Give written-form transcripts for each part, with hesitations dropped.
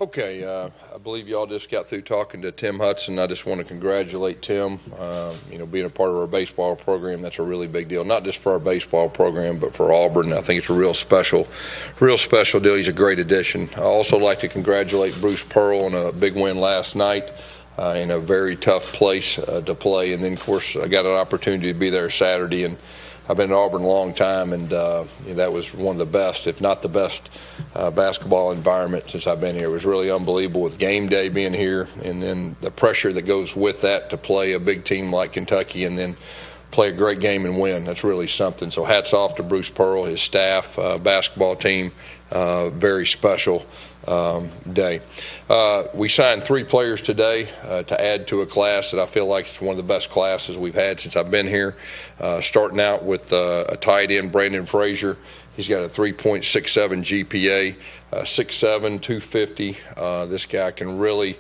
Okay, I believe y'all just got through talking to Tim Hudson. I just want to congratulate Tim. Being a part of our baseball program, that's a really big deal. Not just for our baseball program, but for Auburn. I think it's a real special deal. He's a great addition. I also like to congratulate Bruce Pearl on a big win last night in a very tough place to play. And then, of course, I got an opportunity to be there Saturday, and I've been in Auburn a long time, and that was one of the best, if not the best, basketball environment since I've been here. It was really unbelievable with game day being here, and then the pressure that goes with that to play a big team like Kentucky and then play a great game and win. That's really something. So hats off to Bruce Pearl, his staff, basketball team. Very special day. We signed 3 players today to add to a class that I feel like it's one of the best classes we've had since I've been here. Starting out with a tight end, Brandon Frazier. He's got a 3.67 GPA, 6'7", 250. This guy can really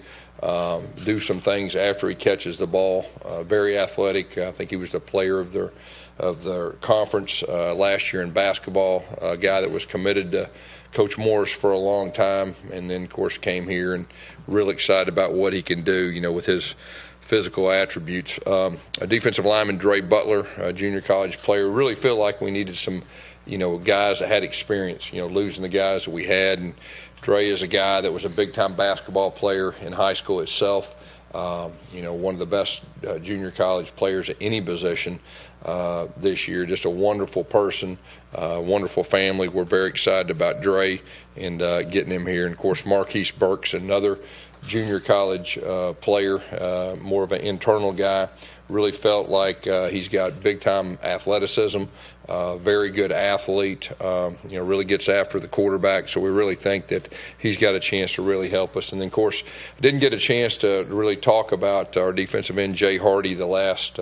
do some things after he catches the ball. Very athletic. I think he was the player of their conference last year in basketball. A guy that was committed to Coach Morris for a long time, and then of course came here and really excited about what he can do, with his physical attributes. A defensive lineman, Dre Butler, a junior college player. Really feel like we needed some, guys that had experience, losing the guys that we had. And Dre is a guy that was a big-time basketball player in high school itself. One of the best junior college players at any position this year. Just a wonderful person, wonderful family. We're very excited about Dre and getting him here. And, of course, Marquise Burks, another junior college player, more of an internal guy. Really felt like he's got big-time athleticism, very good athlete, really gets after the quarterback. So we really think that he's got a chance to really help us. And then, of course, didn't get a chance to really talk about our defensive end, Jay Hardy, the last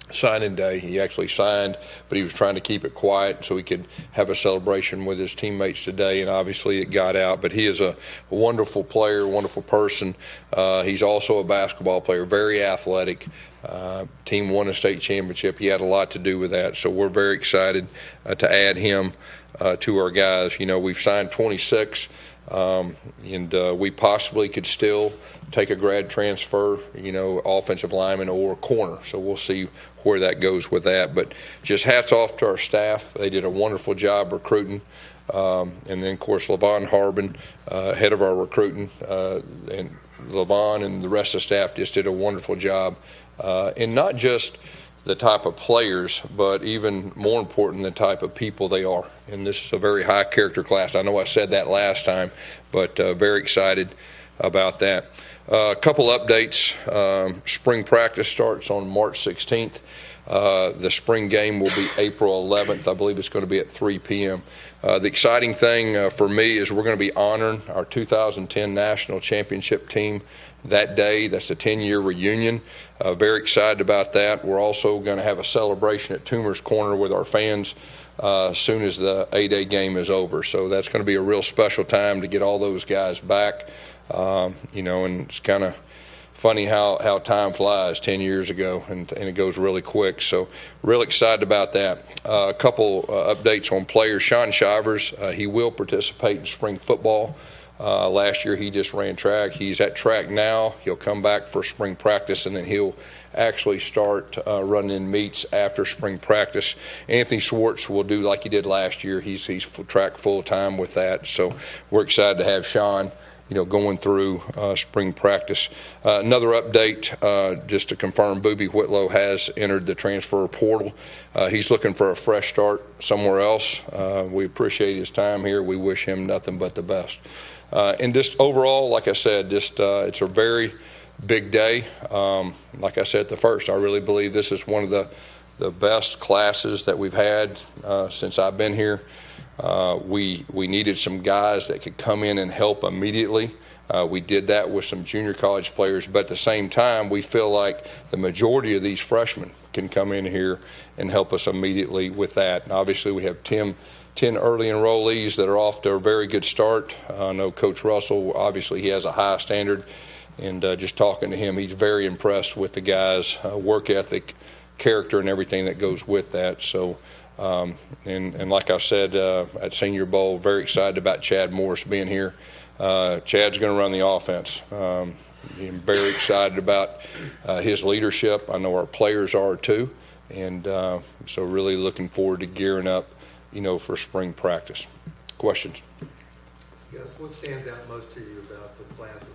signing day. He actually signed, but he was trying to keep it quiet so he could have a celebration with his teammates today, and obviously it got out. But he is a wonderful player, wonderful person. He's also a basketball player, very athletic. Team won a state championship. He had a lot to do with that, so we're very excited to add him to our guys. We've signed 26, and we possibly could still take a grad transfer, offensive lineman or corner. So we'll see where that goes with that. But just hats off to our staff. They did a wonderful job recruiting. And then, of course, Levon Harbin, head of our recruiting, and Levon and the rest of the staff just did a wonderful job. And not just the type of players, but even more important, the type of people they are. And this is a very high character class. I know I said that last time, but very excited about that. A couple updates. Spring practice starts on March 16th. The spring game will be April 11th. I believe it's going to be at 3 p.m. The exciting thing for me is we're going to be honoring our 2010 National Championship team that day. That's a 10-year reunion. Very excited about that. We're also going to have a celebration at Toomer's Corner with our fans as soon as the A-Day game is over. So that's going to be a real special time to get all those guys back. And it's kind of funny how time flies 10 years ago, and it goes really quick. So real excited about that. A couple updates on players. Sean Shivers, he will participate in spring football. Last year he just ran track. He's at track now. He'll come back for spring practice, and then he'll actually start running in meets after spring practice. Anthony Swartz will do like he did last year. He's track full time with that. So we're excited to have Sean going through spring practice. Another update, just to confirm, Boobee Whitlow has entered the transfer portal. He's looking for a fresh start somewhere else. We appreciate his time here. We wish him nothing but the best. And just overall, like I said, it's a very big day. Like I said at the first, I really believe this is one of the best classes that we've had since I've been here. We needed some guys that could come in and help immediately. We did that with some junior college players, but at the same time, we feel like the majority of these freshmen can come in here and help us immediately with that. And obviously, we have 10 early enrollees that are off to a very good start. I know Coach Russell, obviously, he has a high standard, and just talking to him, he's very impressed with the guys' work ethic, character, and everything that goes with that. So And like I said at Senior Bowl, very excited about Chad Morris being here. Chad's going to run the offense. I'm very excited about his leadership. I know our players are too, and so really looking forward to gearing up, for spring practice. Questions? Gus, what stands out most to you about the class as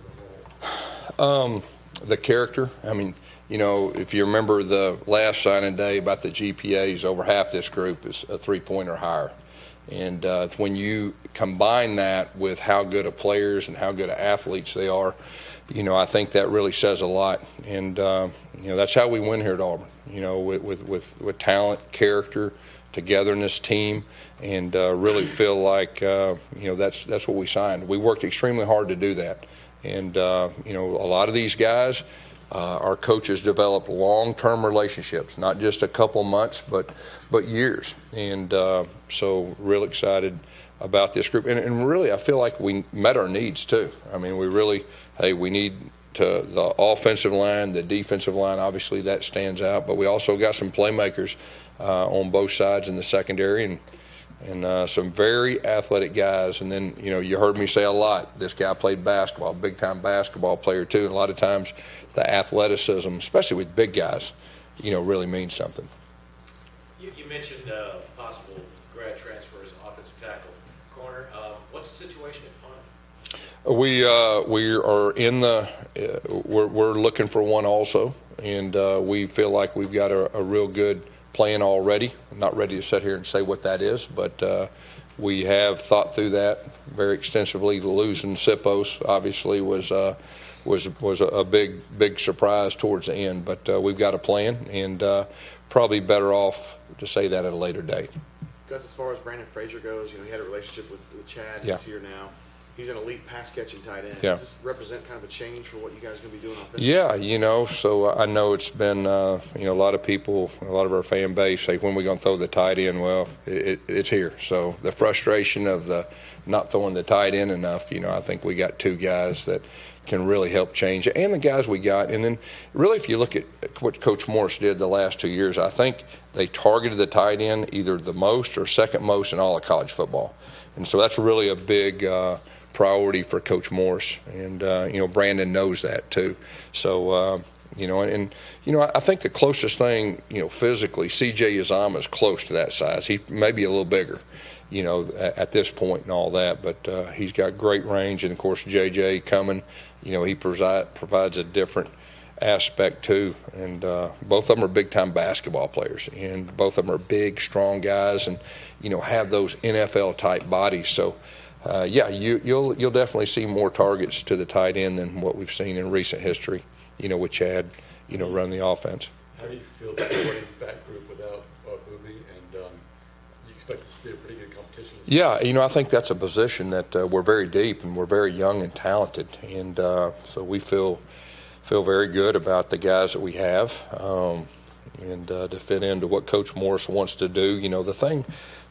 a whole? The character. I mean, if you remember the last signing day about the GPAs, over half this group is a 3-pointer higher. And when you combine that with how good of players and how good of athletes they are, I think that really says a lot. And, that's how we win here at Auburn, with talent, character, togetherness, team, and really feel like, that's what we signed. We worked extremely hard to do that. And, a lot of these guys, our coaches develop long-term relationships, not just a couple months, but years. And so real excited about this group. And really, I feel like we met our needs, too. I mean, we need the offensive line, the defensive line, obviously that stands out. But we also got some playmakers on both sides in the secondary and some very athletic guys. And then, you heard me say a lot, this guy played basketball, big-time basketball player, too. And a lot of times the athleticism, especially with big guys, really means something. You mentioned possible grad transfers, offensive tackle, corner. What's the situation at Fun? We are in we're looking for one also, and we feel like we've got a real good plan already. I'm not ready to sit here and say what that is, but we have thought through that very extensively. Losing Sippos obviously was a big surprise towards the end, but we've got a plan, and probably better off to say that at a later date. Gus, as far as Brandon Frazier goes, he had a relationship with Chad. He's here now. He's an elite pass-catching tight end. Does this represent kind of a change for what you guys are going to be doing offensively? Yeah, so I know it's been, a lot of people, a lot of our fan base say, when are we going to throw the tight end? Well, it's here. So the frustration of the not throwing the tight end enough, I think we got two guys that can really help change it, and the guys we got. And then really, if you look at what Coach Morris did the last 2 years, I think they targeted the tight end either the most or second most in all of college football. And so that's really a big priority for Coach Morris, and Brandon knows that too. So I think the closest thing, physically, C.J. Uzama is close to that size. He may be a little bigger, at this point and all that, but he's got great range. And of course, J.J. coming, he provides a different aspect too. And both of them are big-time basketball players, and both of them are big, strong guys, and have those NFL-type bodies. So. You'll definitely see more targets to the tight end than what we've seen in recent history, with Chad, run the offense. How do you feel about the running back group without Boobee, and you expect this to be a pretty good competition? Yeah, I think that's a position that we're very deep and we're very young and talented, and so we feel very good about the guys that we have, and to fit into what Coach Morris wants to do. The thing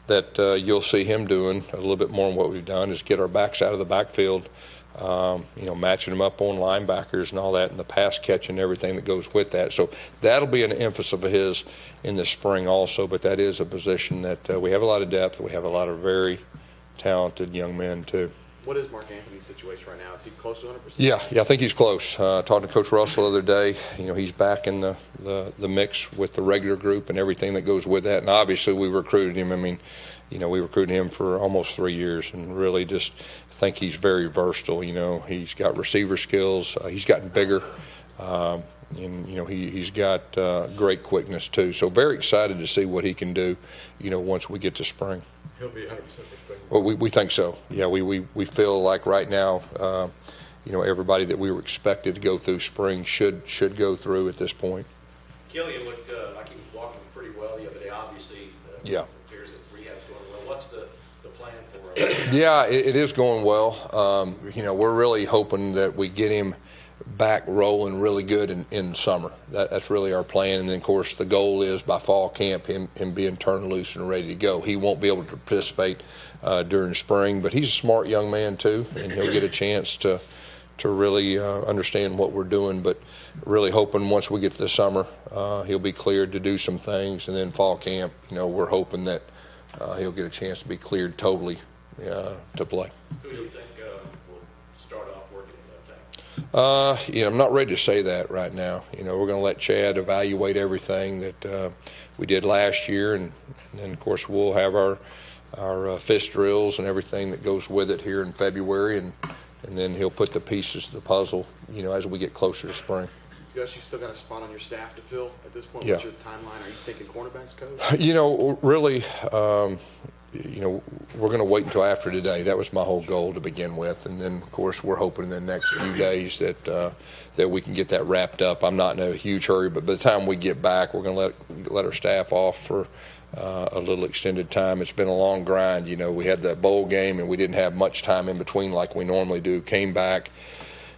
that you'll see him doing a little bit more than what we've done is get our backs out of the backfield, matching them up on linebackers and all that, and the pass catch and everything that goes with that. So that'll be an emphasis of his in the spring also, but that is a position that we have a lot of depth. We have a lot of very talented young men too. What is Mark Anthony's situation right now? Is he close to 100%? Yeah, I think he's close. Talking to Coach Russell the other day, he's back in the mix with the regular group and everything that goes with that. And obviously we recruited him. I mean, we recruited him for almost 3 years, and really just think he's very versatile. He's got receiver skills. He's gotten bigger. And, he's got great quickness too. So very excited to see what he can do, once we get to spring. He'll be 100% for spring. Well, we think so. Yeah, we feel like right now, everybody that we were expected to go through spring should go through at this point. Killian looked like he was walking pretty well the other day. Obviously, yeah. Appears that rehab's going well. What's the plan for him? Yeah, it is going well. We're really hoping that we get him back rolling really good in summer. That's really our plan. And then, of course, the goal is by fall camp, him being turned loose and ready to go. He won't be able to participate during spring, but he's a smart young man too, and he'll get a chance to really understand what we're doing, but really hoping once we get to the summer, he'll be cleared to do some things, and then fall camp, we're hoping that he'll get a chance to be cleared totally to play. Who do you think will start off working at left tackle? I'm not ready to say that right now. We're going to let Chad evaluate everything that we did last year, and then of course we'll have our fist drills and everything that goes with it here in February, and then he'll put the pieces of the puzzle, as we get closer to spring. Gus, you still got a spot on your staff to fill at this point? Yeah. What's your timeline? Are you thinking cornerbacks coach? Really, we're going to wait until after today. That was my whole goal to begin with, and then of course we're hoping in the next few days that we can get that wrapped up. I'm not in a huge hurry, but by the time we get back, we're going to let our staff off for a little extended time. It's been a long grind. We had that bowl game, and we didn't have much time in between like we normally do. Came back.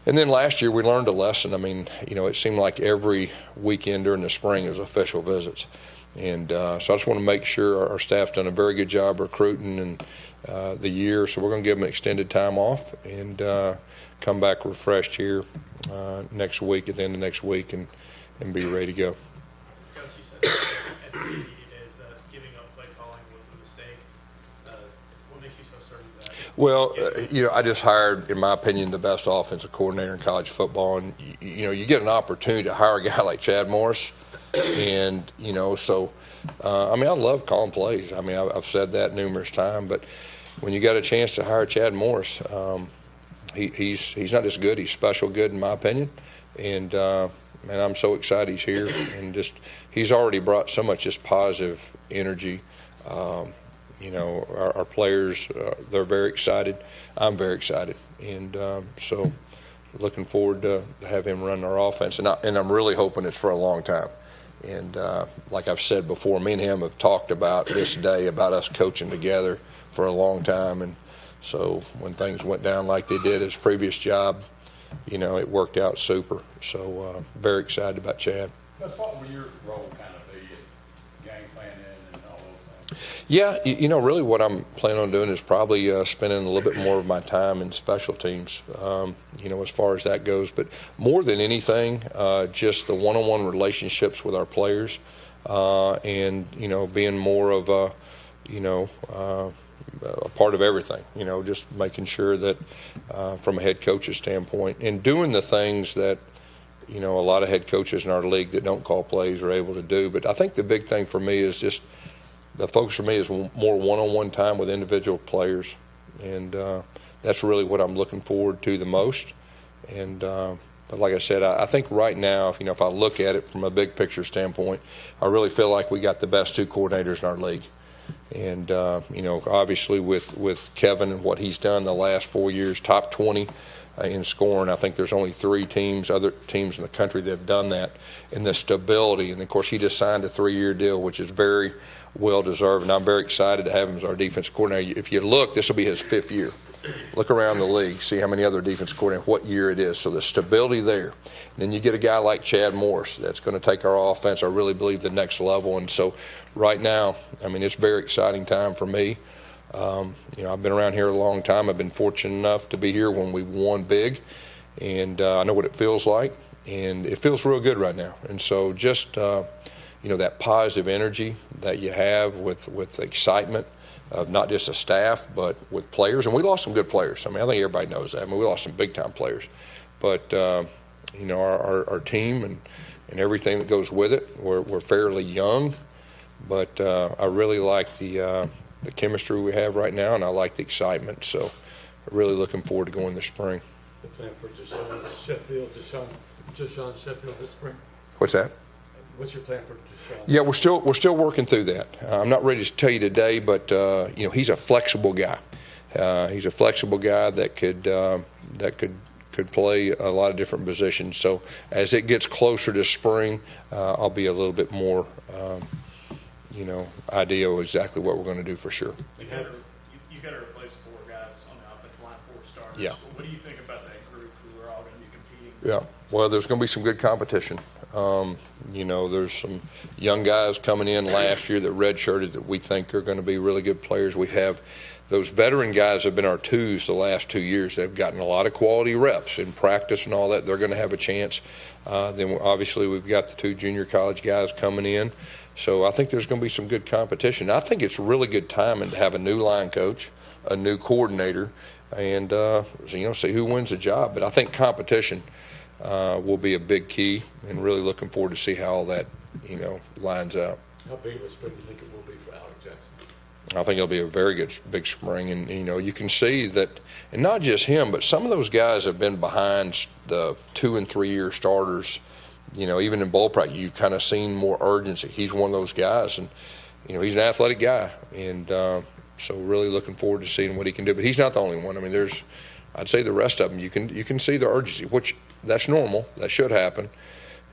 And then last year we learned a lesson. It seemed like every weekend during the spring was official visits. And so I just want to make sure our staff's done a very good job recruiting and the year. So we're going to give them extended time off and come back refreshed here next week, at the end of next week, and be ready to go. Gus, you said SEC days that giving up play calling was a mistake. What makes you so certain of that? Well, I just hired, in my opinion, the best offensive coordinator in college football, and you get an opportunity to hire a guy like Chad Morris, and so I love calling plays. I've said that numerous times, but when you got a chance to hire Chad Morris, he's not just good; he's special good, in my opinion, and I'm so excited he's here, and he's already brought so much just positive energy. Our players, they're very excited. I'm very excited. And so looking forward to have him run our offense. And I'm really hoping it's for a long time. And like I've said before, me and him have talked about this day, about us coaching together for a long time. And so when things went down like they did his previous job, it worked out super. So very excited about Chad. Gus, what will your role kind of be in game planning and all those things? Yeah, really what I'm planning on doing is probably spending a little bit more of my time in special teams, as far as that goes. But more than anything, just the one-on-one relationships with our players and, being more of a part of everything, just making sure that from a head coach's standpoint and doing the things that, a lot of head coaches in our league that don't call plays are able to do. But I think the big thing for me is just the focus for me is more one-on-one time with individual players, and that's really what I'm looking forward to the most. And but like I said, I think right now, if I look at it from a big picture standpoint, I really feel like we got the best two coordinators in our league. And obviously with Kevin and what he's done the last 4 years, top 20 in scoring. I think there's only other teams in the country that have done that. And the stability, and of course he just signed a 3-year deal, which is very well deserved, and I'm very excited to have him as our defensive coordinator. If you look, this will be his 5th year. Look around the league, see how many other defensive coordinators, what year it is. So the stability there. And then you get a guy like Chad Morris that's going to take our offense, I really believe, the next level. And so right now, it's a very exciting time for me. I've been around here a long time. I've been fortunate enough to be here when we won big, and I know what it feels like, and it feels real good right now. And so just that positive energy that you have with excitement of not just the staff but with players, and we lost some good players. I think everybody knows that. We lost some big time players, but our team and everything that goes with it, we're fairly young, but I really like the chemistry we have right now, and I like the excitement. So really looking forward to going this spring. The plan for Deshaun Sheffield this spring? What's that? What's your plan for Deshaun? Yeah, we're still working through that. I'm not ready to tell you today, but he's a flexible guy. He's a flexible guy that could play a lot of different positions. So as it gets closer to spring, I'll be a little bit more idea of exactly what we're going to do for sure. You've got to replace 4 guys on the offensive line, 4 starters. Yeah. What do you think about that group who are all going to be competing Yeah. Well, there's going to be some good competition. There's some young guys coming in last year that redshirted that we think are going to be really good players. We have those veteran guys have been our twos the last 2 years. They've gotten a lot of quality reps in practice and all that. They're going to have a chance. Then obviously we've got the 2 junior college guys coming in. So I think there's going to be some good competition. I think it's really good timing to have a new line coach, a new coordinator, and see who wins the job. But I think competition will be a big key, and really looking forward to see how all that lines up. How big of a spring do you think it will be for Alex Jackson? I think it'll be a very good big spring, and you can see that, and not just him, but some of those guys have been behind the 2 and 3 year starters. Even in bowl practice, you've kind of seen more urgency. He's one of those guys, and he's an athletic guy, and so really looking forward to seeing what he can do. But he's not the only one. I mean, I'd say the rest of them, you can see the urgency, which that's normal. That should happen,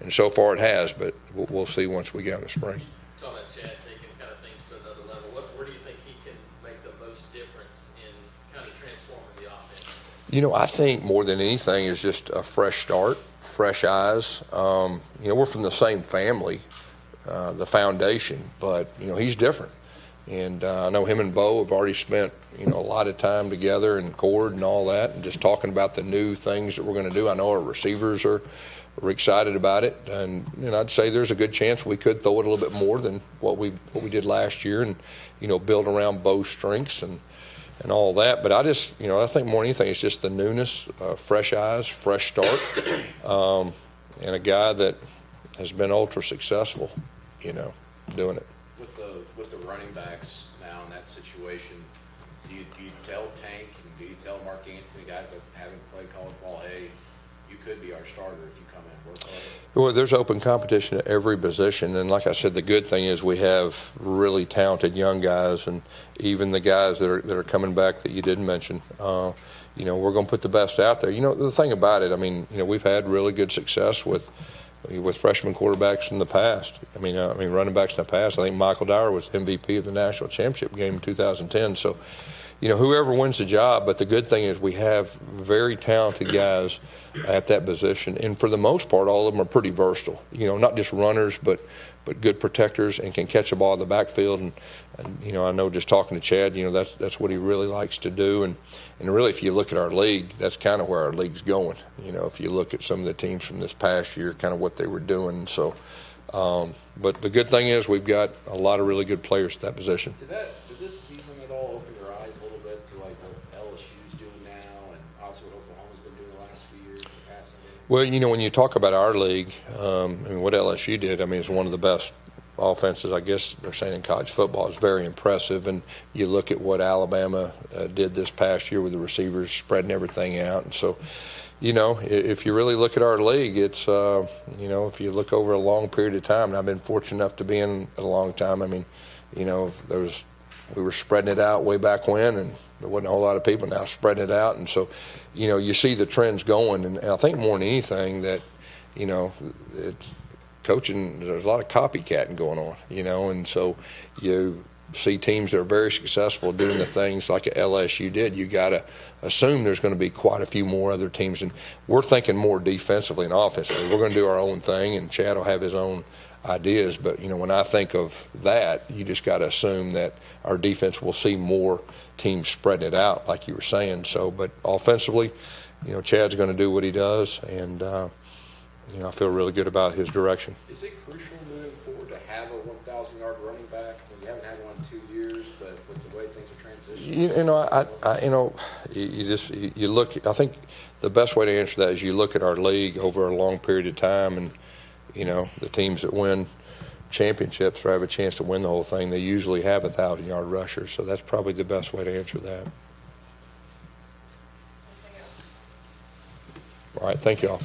and so far it has. But we'll see once we get in the spring. Talking about Chad taking kind of things to another level, where do you think he can make the most difference in kind of transforming the offense? I think more than anything is just a fresh start, fresh eyes. We're from the same family, the foundation, but he's different. And I know him and Bo have already spent a lot of time together in Cord and all that, and just talking about the new things that we're going to do. I know our receivers are excited about it, and I'd say there's a good chance we could throw it a little bit more than what we did last year, and build around Bo's strengths and all that. But I just I think more than anything it's just the newness, fresh eyes, fresh start, and a guy that has been ultra successful, doing it. With the running backs now in that situation, do you tell Tank and do you tell Mark Anthony, guys that haven't played college ball, hey, you could be our starter if you come in and work hard? Well, there's open competition at every position, and like I said, the good thing is we have really talented young guys, and even the guys that are coming back that you didn't mention. We're going to put the best out there. The thing about it, I mean, we've had really good success with freshman quarterbacks in the past. I mean, running backs in the past. I think Michael Dyer was MVP of the national championship game in 2010. So, whoever wins the job. But the good thing is we have very talented guys at that position, and for the most part, all of them are pretty versatile. Not just runners, but good protectors and can catch the ball in the backfield. And I know just talking to Chad, that's what he really likes to do. And really, if you look at our league, that's kind of where our league's going. If you look at some of the teams from this past year, kind of what they were doing. So, but the good thing is we've got a lot of really good players at that position. Did this season at all open your eyes a little bit to like what LSU's doing now, and also what Oklahoma's been doing the last few years in the passing game? Well, when you talk about our league, what LSU did, is one of the best offenses, I guess they're saying, in college football. Is very impressive. And you look at what Alabama did this past year with the receivers spreading everything out. And so, if you really look at our league, it's, if you look over a long period of time, and I've been fortunate enough to be in a long time, we were spreading it out way back when, and there wasn't a whole lot of people now spreading it out. And so, you see the trends going. And I think more than anything that, it's coaching, there's a lot of copycatting going on, and so you see teams that are very successful doing the things like LSU did. You got to assume there's going to be quite a few more other teams, and we're thinking more defensively and offensively. We're going to do our own thing, and Chad will have his own ideas, but when I think of that, you just got to assume that our defense will see more teams spreading it out, like you were saying. So, but offensively, Chad's going to do what he does, and I feel really good about his direction. Is it crucial moving forward to have a 1,000-yard running back? We haven't had one in 2 years, but with the way things are transitioning. You look. I think the best way to answer that is you look at our league over a long period of time, and the teams that win championships or have a chance to win the whole thing, they usually have 1,000-yard rushers. So that's probably the best way to answer that. All right, thank you all.